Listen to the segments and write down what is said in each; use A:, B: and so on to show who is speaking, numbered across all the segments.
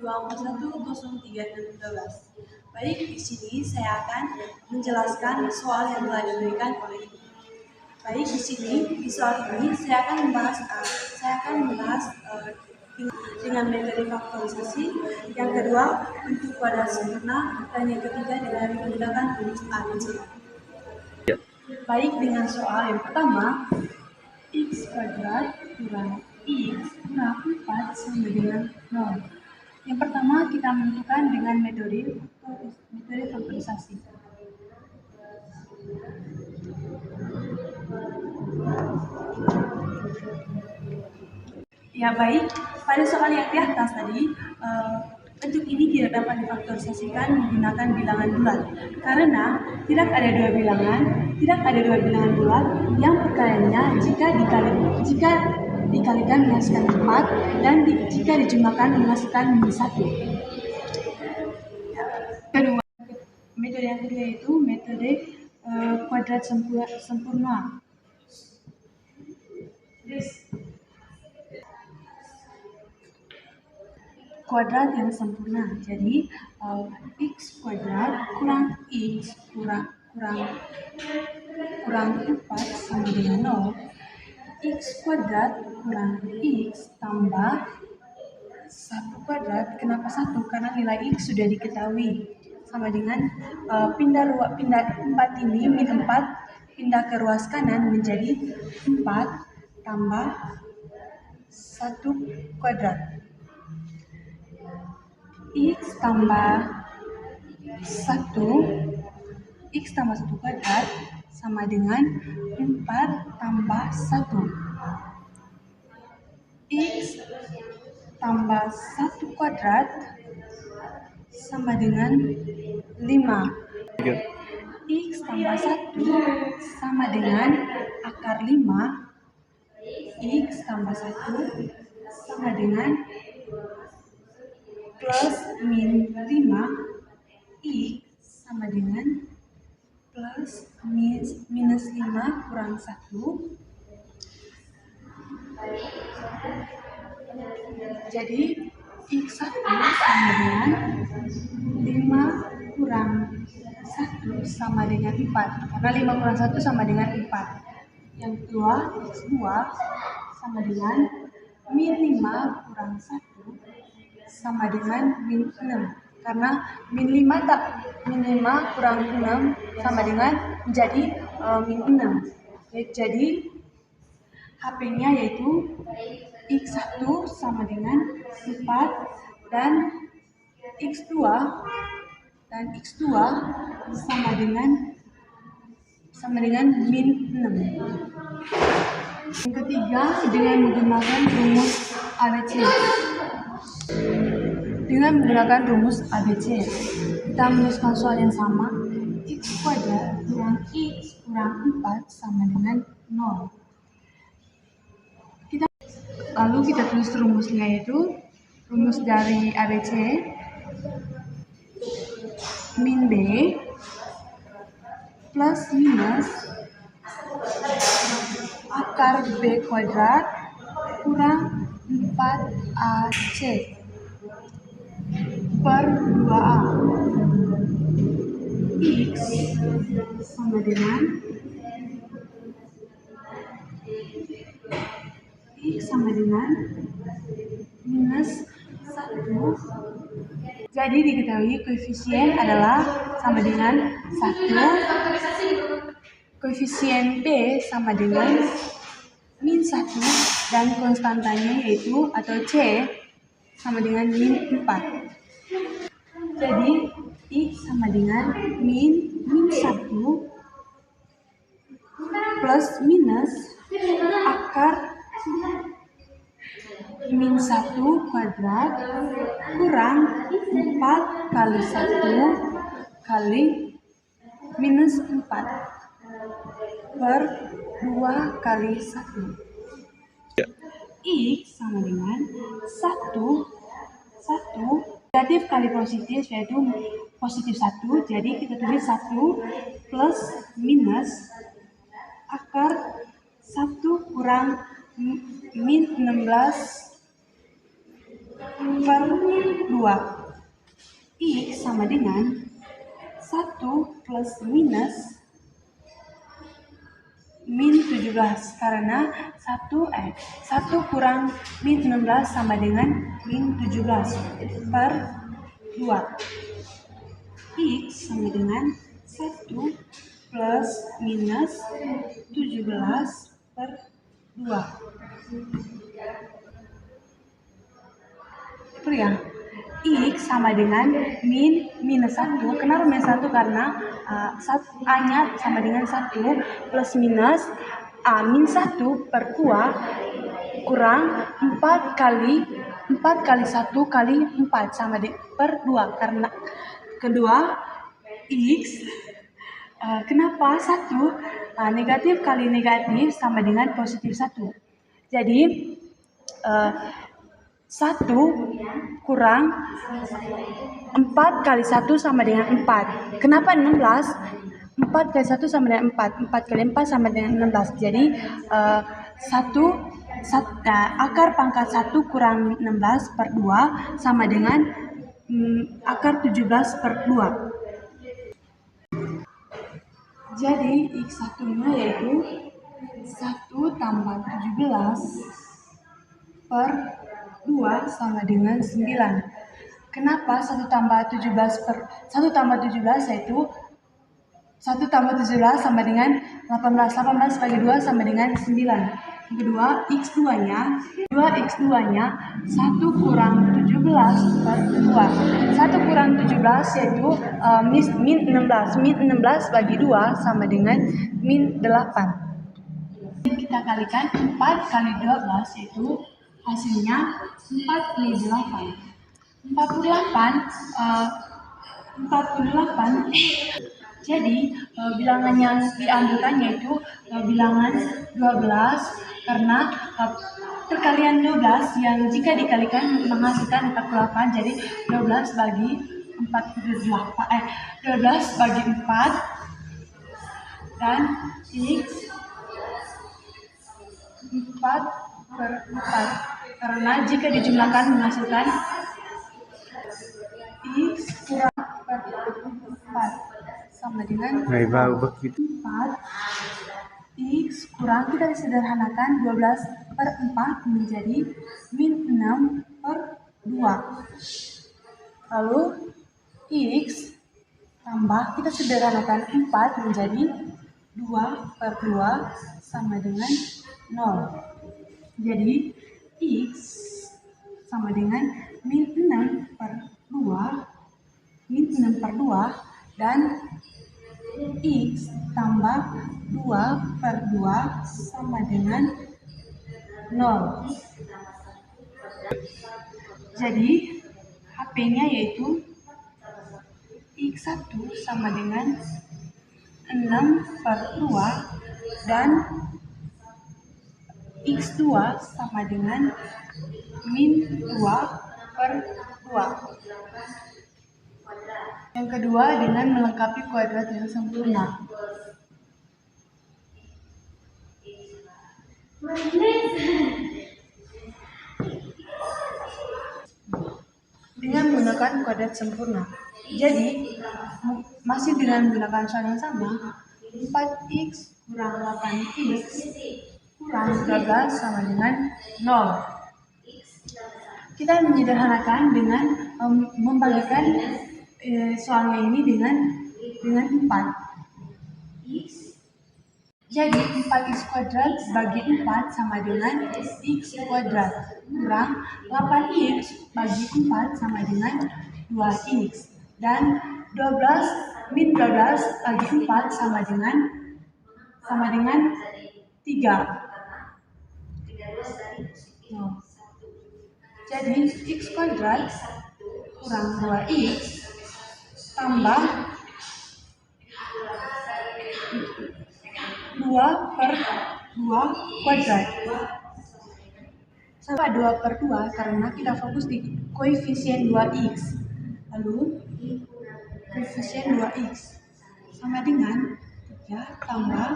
A: 24103 Baik, di sini saya akan menjelaskan soal yang telah diberikan oleh Ibu. Baik, di sini di soal ini saya akan membahas dengan metode faktorisasi, yang kedua bentuk kuadrat sempurna, dan yang ketiga dengan menggunakan rumus ABC. Baik, dengan soal yang pertama, x kuadrat kurang x kurang 4 sama dengan 0. Yang pertama kita menentukan dengan metode faktorisasi. Ya baik, pada soal yang di atas tadi, bentuk ini tidak dapat difaktorisasikan menggunakan bilangan bulat karena tidak ada dua bilangan bulat yang perkaliannya jika dikalikan menghasilkan 4 dan jika dijumlahkan menghasilkan -1. Kedua, metode yang kedua yaitu metode kuadrat sempurna. Kuadrat yang sempurna. Jadi x kuadrat kurang x kurang 4 sama dengan 0. X kuadrat kurang x tambah 1 kuadrat. Kenapa 1? Karena nilai x sudah diketahui. Sama dengan pindah 4 ini min 4 pindah ke ruas kanan menjadi 4 tambah 1 kuadrat. X tambah 1 kuadrat sama dengan 4 tambah 1. X tambah 1 kuadrat sama dengan 5. X tambah 1 sama dengan akar 5. X tambah 1 sama dengan plus min 5. X sama dengan plus minus 5 kurang 1. Jadi x1 sama dengan 5 kurang 1 sama dengan 4. Karena 5 kurang 1 sama dengan 4. Yang kedua, x2 sama dengan min 5 kurang 1 sama dengan min 6. Karena min 5 kurang 6 sama dengan menjadi min 6. Jadi HP-nya yaitu x1 sama dengan 4 dan x2 sama dengan min 6. Yang ketiga, dengan menggunakan rumus ABC. Kita menuliskan soal yang sama, x kuadrat kurang x kurang 4 sama dengan 0. Lalu kita tulis rumusnya, yaitu rumus dari ABC min B plus minus akar B kuadrat kurang 4AC per 2A. X sama dengan minus 1. Jadi diketahui koefisien adalah sama dengan 1. Koefisien B sama dengan min 1 dan konstantanya yaitu atau C sama dengan min 4. Jadi X sama dengan min 1 plus minus akar min 1 kuadrat kurang 4 kali 1 kali minus 4 per 2 kali 1. X sama dengan 1 negatif kali positif, yaitu positif 1. Jadi kita tulis 1 plus minus akar 1 kurang min 16 per 2. X sama dengan 1 plus minus min 17 karena 1 kurang min 16 sama dengan min 17 per 2. X sama dengan 1 plus minus 17 per 2. Itu ya. X sama dengan min minus 1. Kenapa minus 1? Karena A-nya sama dengan 1 plus minus min 1 per 2 kurang 4 kali 1 kali 4 sama per 2. Karena kedua X kenapa 1 negatif kali negatif sama dengan positif 1. Jadi 1 kurang 4 kali 1 sama dengan 4. Kenapa 16? 4 kali 1 sama dengan 4. 4 kali 4 sama dengan 16. Jadi akar pangkat 1 kurang 16 per 2 sama dengan akar 17 per 2. Jadi X1-nya yaitu 1 tambah 17 per 2 sama dengan 9. Kenapa 1 tambah 17 yaitu 1 tambah 17 sama dengan 18. 18 bagi 2 sama dengan 9. Yang kedua X2-nya 1 kurang 17 per 2. 1 kurang 17 yaitu min 16. Min 16 bagi 2 sama dengan min 8. Kita kalikan 4 kali 12 yaitu hasilnya 4 kali 8. 48. Jadi bilangan yang diambilkan yaitu bilangan 12 karena perkalian 12 yang jika dikalikan menghasilkan 48. Jadi 12 bagi 12 bagi 4 dan X 4 per 4 karena jika dijumlahkan menghasilkan X kurang per 4 sama dengan 4. X kurang, kita sederhanakan 12 per 4 menjadi min 6 per 2. Lalu X tambah, kita sederhanakan 4 menjadi 2 per 2 sama dengan 0. Jadi X sama dengan min 6 per 2 dan X tambah 2 per 2 sama dengan 0. Jadi HP-nya yaitu X1 sama dengan 6 per 2 dan X2 sama dengan min 2 per 2. Yang kedua dengan melengkapi kuadrat yang sempurna. Dengan menggunakan kuadrat sempurna. Jadi masih dengan menggunakan soal yang sama, 4x kurang 8x kurang 13 sama dengan 0. Kita menyederhanakan dengan membagikan soalnya ini dengan 4. Jadi 4x kuadrat bagi 4 sama dengan x kuadrat kurang 8x bagi 4 sama dengan 2x dan 12 min 12 bagi 4 sama dengan 3. Jadi x kuadrat kurang 2x tambah 2 per 2 kuadrat. Sama 2 per 2 karena kita fokus di koefisien 2x. Lalu koefisien 2x sama dengan 3 tambah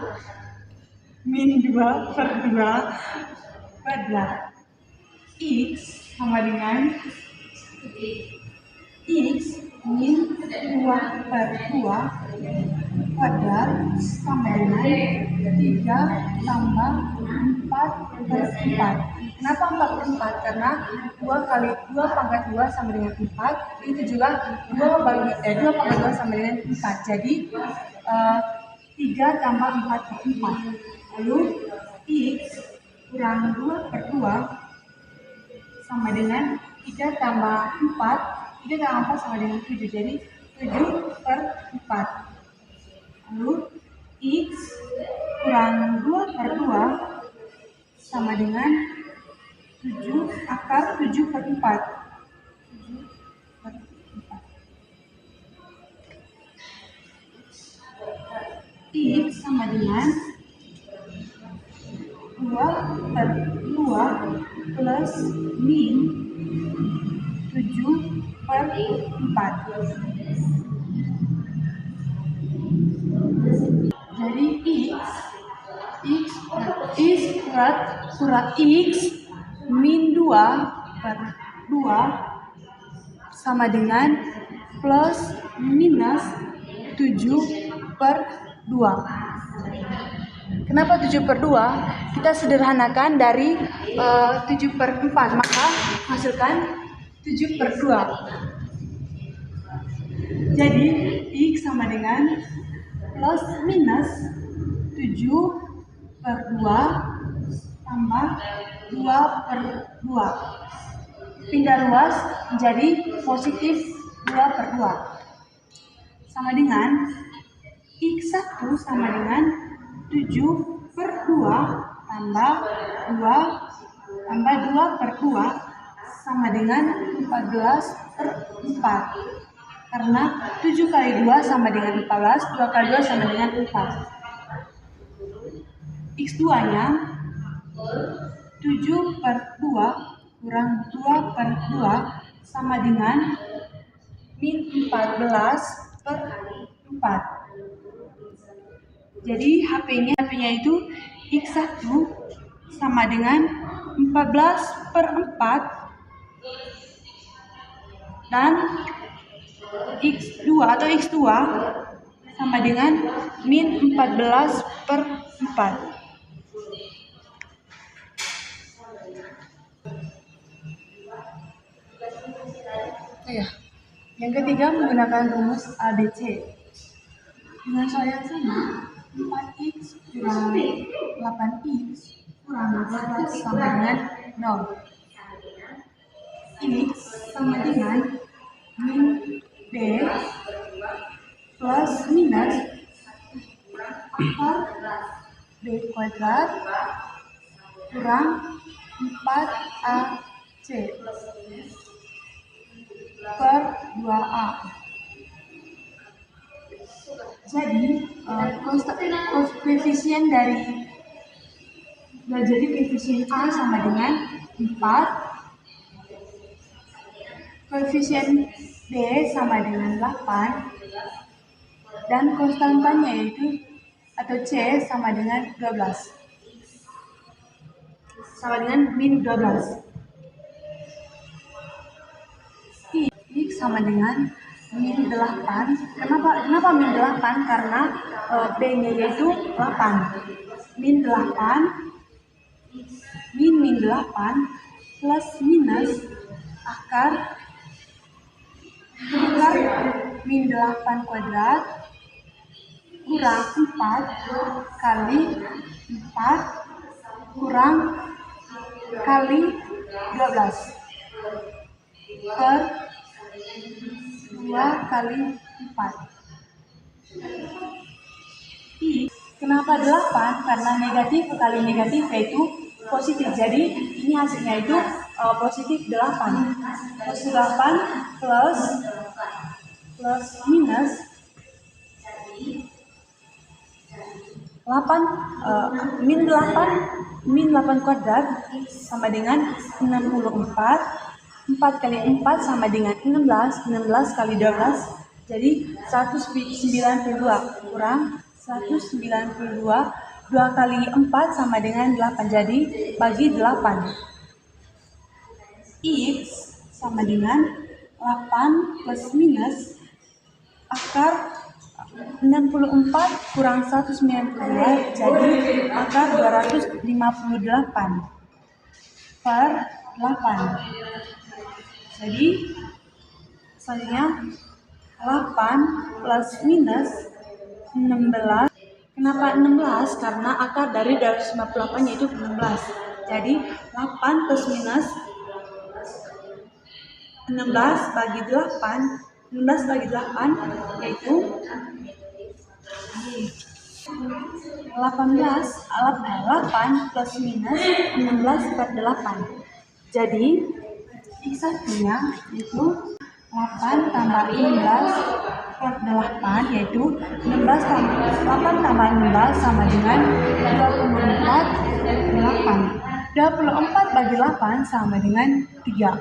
A: min 2 per 2 kuadrat. X sama dengan X min 2/2 kuadrat sama dengan 3 tambah 4/4. Kenapa 4/4? Karena 2 kali 2 pangkat 2 sama dengan 4. Itu juga 2 pangkat 2 sama dengan 4. Jadi 3 tambah 4/4. Lalu X kurang 2/2 sama dengan 3 tambah 4. 3 tambah 4 sama dengan 7. Jadi 7/4. Lalu X kurang 2/2 sama dengan 7 akar 7/4. X sama dengan 2/2 plus min 7/4. Jadi X min 2/2 sama dengan plus minus 7/2. Kenapa 7/2? Kita sederhanakan dari 7/4, maka hasilkan 7/2. Jadi X sama dengan plus minus 7/2 tambah 2/2. Pindah ruas menjadi positif 2/2. Sama dengan X1 sama dengan 7/2 tambah 2/2 sama dengan 14/4. Karena 7 kali 2 sama dengan 14, 2 kali 2 sama dengan 4. X2-nya 7/2 kurang 2/2 sama dengan min 14/4. Jadi HP-nya itu X1 sama dengan 14/4 dan X2 sama dengan min 14/4. Yang ketiga menggunakan rumus ABC. Dengan soal yang sama, 4x kurang 8x kurang 12 sama dengan 0. X sama dengan min B plus minus akar B kuadrat kurang 4AC per 2A. Jadi koefisien A sama dengan 4, koefisien B sama dengan 8, dan konstantanya yaitu atau C sama dengan 12, sama dengan min 12. X sama dengan min 8. Kenapa min 8? Karena B-nya yaitu 8. Min 8 plus minus akar min 8 kuadrat kurang 4 kali 4 kurang kali 12 per 2 kali 4. Kenapa 8? Karena negatif kali negatif yaitu positif. Jadi ini hasilnya itu positif 8. Positif 8 plus minus 8 min 8 kuadrat sama dengan 64. 4 kali 4 sama dengan 16. 16 kali 12 jadi 192 kurang 192. 2 kali 4 sama dengan 8. Jadi bagi 8. X sama dengan 8 plus minus akar 64 kurang 192 jadi akar 258 per 8. Jadi selanjutnya 8 plus minus 16. Kenapa 16? Karena akar dari 258 yaitu 16. Jadi 8 plus minus 16 bagi 8, 16 bagi 8 yaitu 8 plus minus 16 per 8. Jadi X1-nya itu 8 tambah 16 per 8 yaitu 8 tambah 16 sama dengan 24 per 8. 24 bagi 8 sama dengan 3.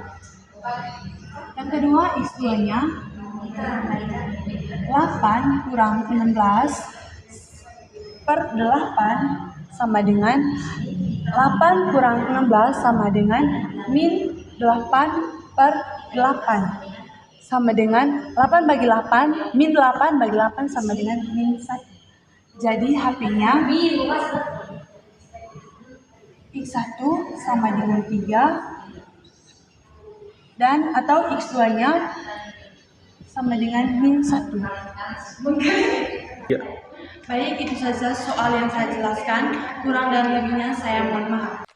A: Yang kedua X2-nya 8 kurang 16 per 8 sama dengan 8 kurang 16 sama dengan min 8 per 8 sama dengan 8 bagi 8 min 8 bagi 8 sama dengan min 1. Jadi HP-nya X1 sama dengan 3 dan atau X2-nya sama dengan min 1. Baik, itu saja soal yang saya jelaskan. Kurang dan lebihnya saya mohon maaf.